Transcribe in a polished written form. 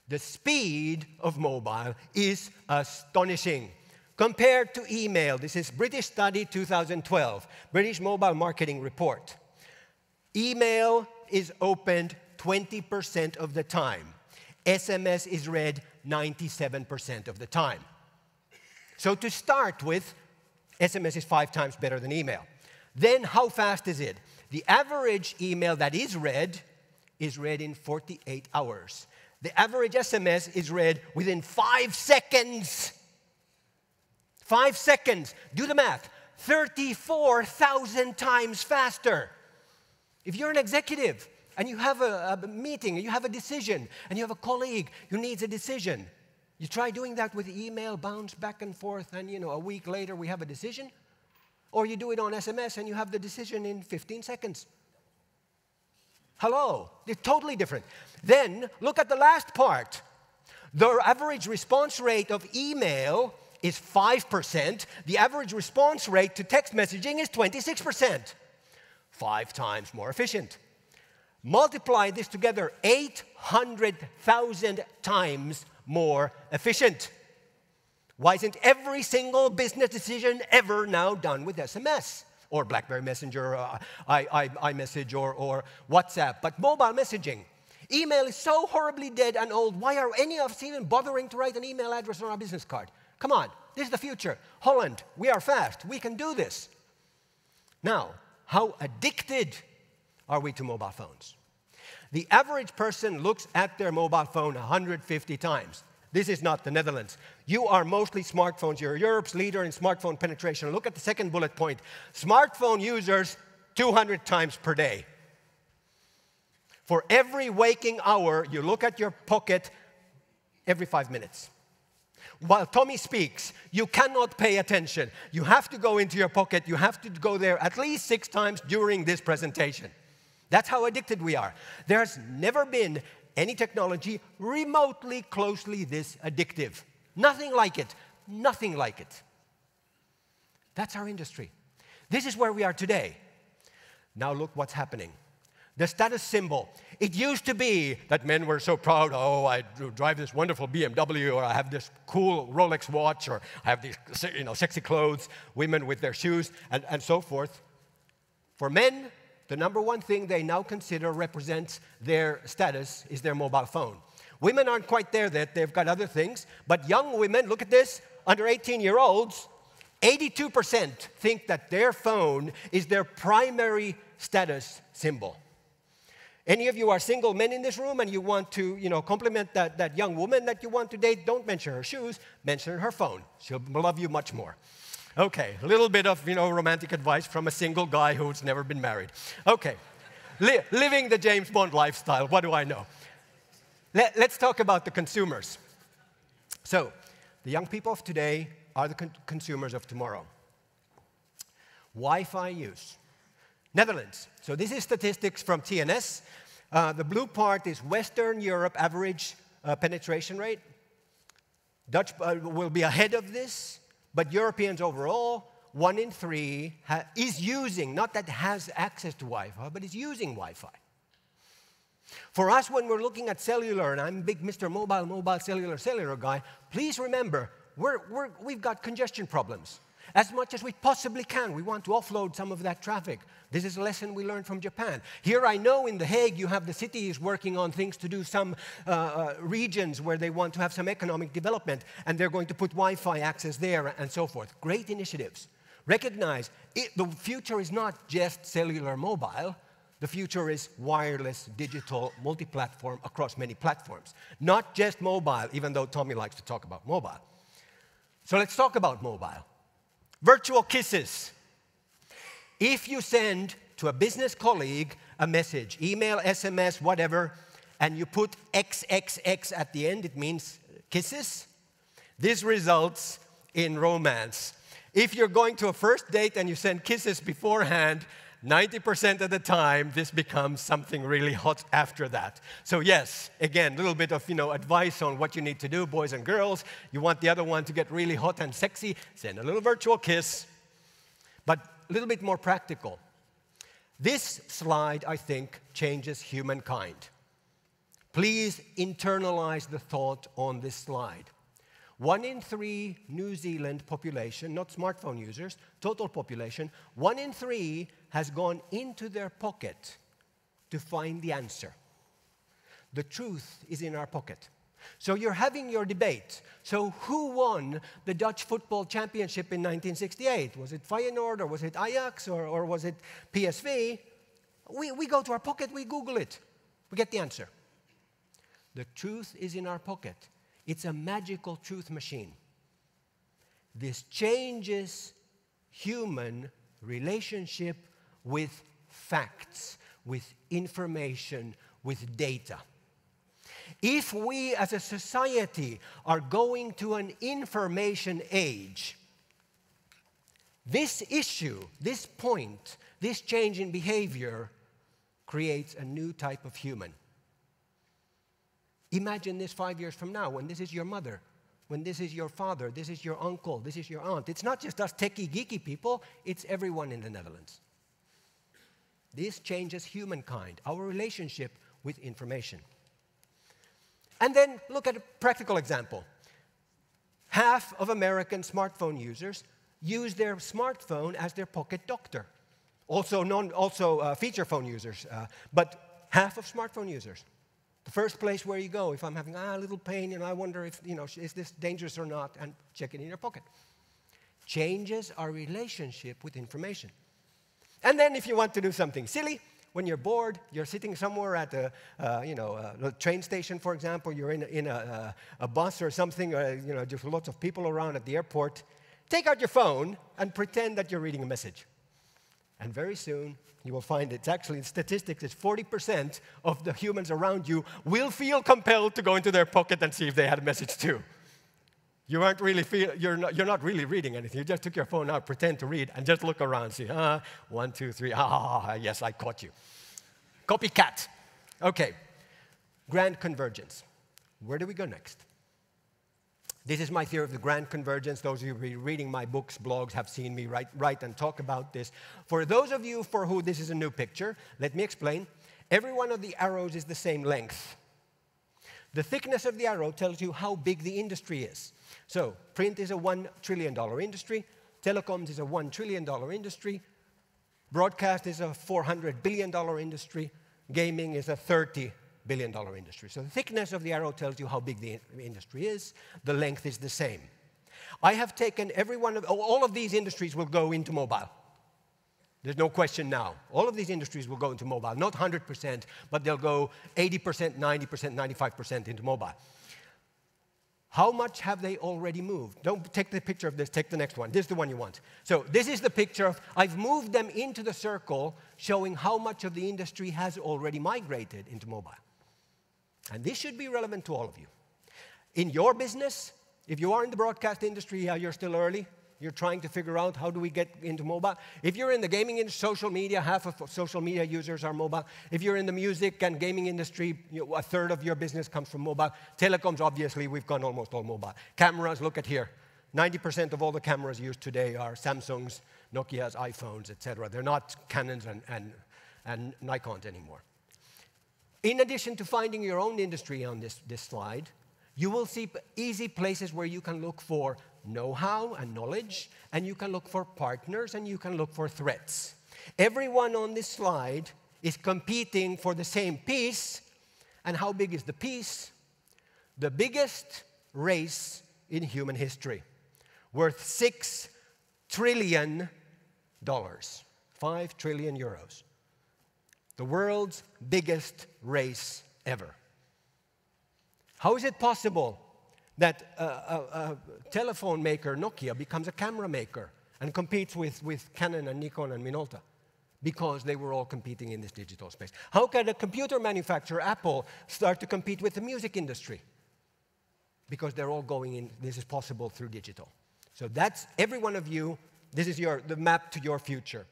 The speed of mobile is astonishing. Compared to email, this is British study 2012, British Mobile Marketing Report. Email is opened 20% of the time. SMS is read 97% of the time. So to start with, SMS is 5 times better than email. Then how fast is it? The average email that is read in 48 hours. The average SMS is read within 5 seconds. 5 seconds. Do the math. 34,000 times faster. If you're an executive and you have a meeting, you have a decision, and you have a colleague who needs a decision, you try doing that with email, bounce back and forth, and a week later we have a decision. Or you do it on SMS and you have the decision in 15 seconds. Hello, they're totally different. Then look at the last part. The average response rate of email is 5%. The average response rate to text messaging is 26%. 5 times more efficient. Multiply this together, 800,000 times more efficient. Why isn't every single business decision ever now done with SMS? Or BlackBerry Messenger, or iMessage, or WhatsApp, but mobile messaging. Email is so horribly dead and old. Why are any of us even bothering to write an email address on our business card? Come on, this is the future. Holland, we are fast. We can do this. Now, how addicted are we to mobile phones? The average person looks at their mobile phone 150 times. This is not the Netherlands. You are mostly smartphones. You're Europe's leader in smartphone penetration. Look at the second bullet point. Smartphone users 200 times per day. For every waking hour, you look at your pocket every 5 minutes. While Tomi speaks, you cannot pay attention. You have to go into your pocket. You have to go there at least 6 times during this presentation. That's how addicted we are. There's never been any technology remotely closely this addictive. Nothing like it. Nothing like it. That's our industry. This is where we are today. Now look what's happening. The status symbol. It used to be that men were so proud, oh, I drive this wonderful BMW, or I have this cool Rolex watch, or I have these sexy clothes, women with their shoes, and so forth. For men, the number one thing they now consider represents their status is their mobile phone. Women aren't quite there yet. They've got other things. But young women, look at this, under 18-year-olds, 82% think that their phone is their primary status symbol. Any of you are single men in this room and you want to, compliment that young woman that you want to date, don't mention her shoes, mention her phone. She'll love you much more. Okay, a little bit of, romantic advice from a single guy who's never been married. Okay, living the James Bond lifestyle, what do I know? Let's talk about the consumers. So, the young people of today are the consumers of tomorrow. Wi-Fi use. Netherlands. So this is statistics from TNS. The blue part is Western Europe average penetration rate. Dutch will be ahead of this, but Europeans overall, 1 in 3 is using, not that has access to Wi-Fi, but is using Wi-Fi. For us, when we're looking at cellular, and I'm a big Mr. Mobile, cellular guy, please remember, we've got congestion problems. As much as we possibly can, we want to offload some of that traffic. This is a lesson we learned from Japan. Here I know in The Hague you have the cities working on things to do some regions where they want to have some economic development, and they're going to put Wi-Fi access there and so forth. Great initiatives. Recognize, the future is not just cellular mobile. The future is wireless, digital, multi-platform across many platforms. Not just mobile, even though Tomi likes to talk about mobile. So let's talk about mobile. Virtual kisses. If you send to a business colleague a message, email, SMS, whatever, and you put XXX at the end, it means kisses. This results in romance. If you're going to a first date and you send kisses beforehand, 90% of the time, this becomes something really hot after that. So yes, again, a little bit of advice on what you need to do, boys and girls. You want the other one to get really hot and sexy, send a little virtual kiss. But a little bit more practical. This slide, I think, changes humankind. Please internalize the thought on this slide. 1 in 3 New Zealand population, not smartphone users, total population, 1 in 3 has gone into their pocket to find the answer. The truth is in our pocket. So you're having your debate. So who won the Dutch football championship in 1968? Was it Feyenoord or was it Ajax or was it PSV? We go to our pocket, we Google it. We get the answer. The truth is in our pocket. It's a magical truth machine. This changes human relationship with facts, with information, with data. If we as a society are going to an information age, this issue, this point, this change in behavior creates a new type of human. Imagine this 5 years from now, when this is your mother, when this is your father, this is your uncle, this is your aunt. It's not just us techie, geeky people, it's everyone in the Netherlands. This changes humankind, our relationship with information. And then look at a practical example. Half of American smartphone users use their smartphone as their pocket doctor. Also feature phone users, but half of smartphone users. The first place where you go, if I'm having a little pain and I wonder if, is this dangerous or not, and check it in your pocket. Changes our relationship with information. And then if you want to do something silly, when you're bored, you're sitting somewhere at a train station, for example, you're in a bus or something, just lots of people around at the airport, take out your phone and pretend that you're reading a message. And very soon, you will find it's actually, the statistics is 40% of the humans around you will feel compelled to go into their pocket and see if they had a message too. You're not really reading anything. You just took your phone out, pretend to read, and just look around, see, 1, 2, 3, yes, I caught you. Copycat. Okay, grand convergence. Where do we go next? This is my theory of the grand convergence. Those of you who are reading my books, blogs, have seen me write and talk about this. For those of you for who this is a new picture, let me explain. Every one of the arrows is the same length. The thickness of the arrow tells you how big the industry is. So, print is a $1 trillion industry, telecoms is a $1 trillion industry, broadcast is a $400 billion industry, gaming is a $30 billion industry. So the thickness of the arrow tells you how big the industry is, the length is the same. I have taken all of these industries will go into mobile. There's no question now. All of these industries will go into mobile, not 100%, but they'll go 80%, 90%, 95% into mobile. How much have they already moved? Don't take the picture of this, take the next one. This is the one you want. So this is the picture of, I've moved them into the circle, showing how much of the industry has already migrated into mobile. And this should be relevant to all of you. In your business, if you are in the broadcast industry, you're still early. You're trying to figure out how do we get into mobile. If you're in the gaming industry, social media, half of social media users are mobile. If you're in the music and gaming industry, a third of your business comes from mobile. Telecoms, obviously, we've gone almost all mobile. Cameras, look at here. 90% of all the cameras used today are Samsungs, Nokias, iPhones, etc. They're not Canons and Nikons anymore. In addition to finding your own industry on this slide, you will see easy places where you can look for know-how and knowledge, and you can look for partners, and you can look for threats. Everyone on this slide is competing for the same piece, and how big is the piece? The biggest race in human history, worth $6 trillion, 5 trillion euros. The world's biggest race ever. How is it possible that a telephone maker, Nokia, becomes a camera maker and competes with Canon and Nikon and Minolta? Because they were all competing in this digital space. How can a computer manufacturer, Apple, start to compete with the music industry? Because they're all going in, this is possible through digital. So that's every one of you, this is the map to your future.